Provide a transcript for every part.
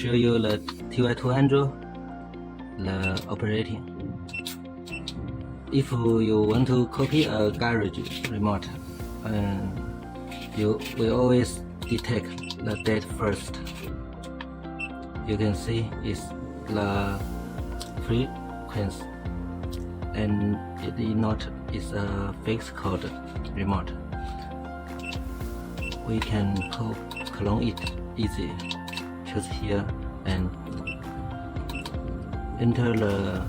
show you the TY200, the operating. If you want to copy a garage remote, you will always detect the date first. You can see it's the frequency, and it is not is a fixed code remote. We can clone it easy. Choose here and enter the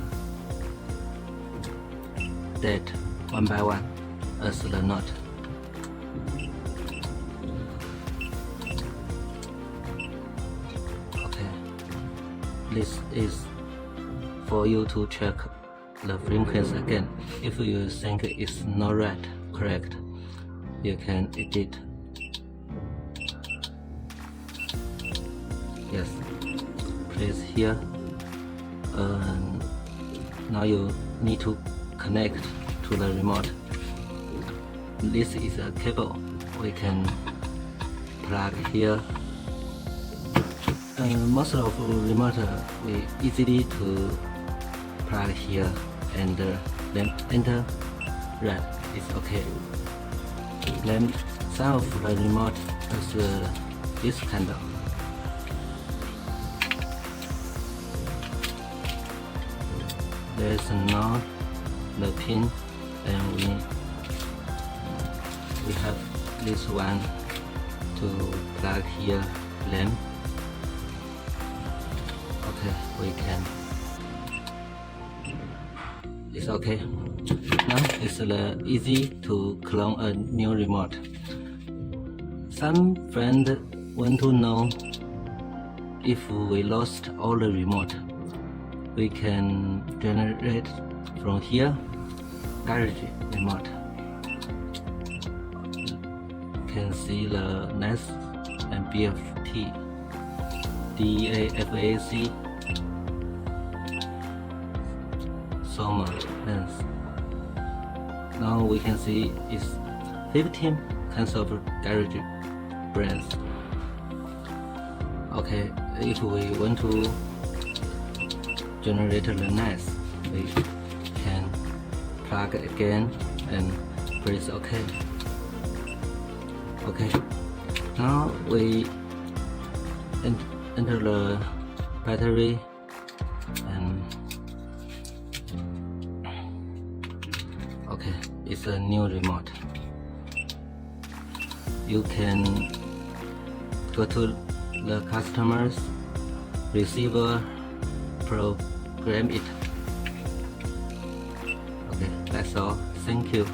date one by one as the node. Okay, this is for you to check the frequency again. If you think it's not right, correct, you can edit. Yes, place here. Now you need to connect to the remote. This is a cable we can plug here. Most of remote we easily to plug here and then enter red is okay. Then some of the remote is this kind of. There is now the pin, and we have this one to plug here. Then okay, we can. It's okay. Now it's easy to clone a new remote. Some friends want to know if we lost all the remote. We can generate from here garage remote. You can see the NAS and BFT, DAFAC, Soma lens. Now we can see it's 15 kinds of garage brands. Okay, if we want to generate the NAS, we can plug again and press OK. Okay, now we enter the battery and okay, it's a new remote. You can go to the customer's receiver, program it. Okay, that's all. Thank you.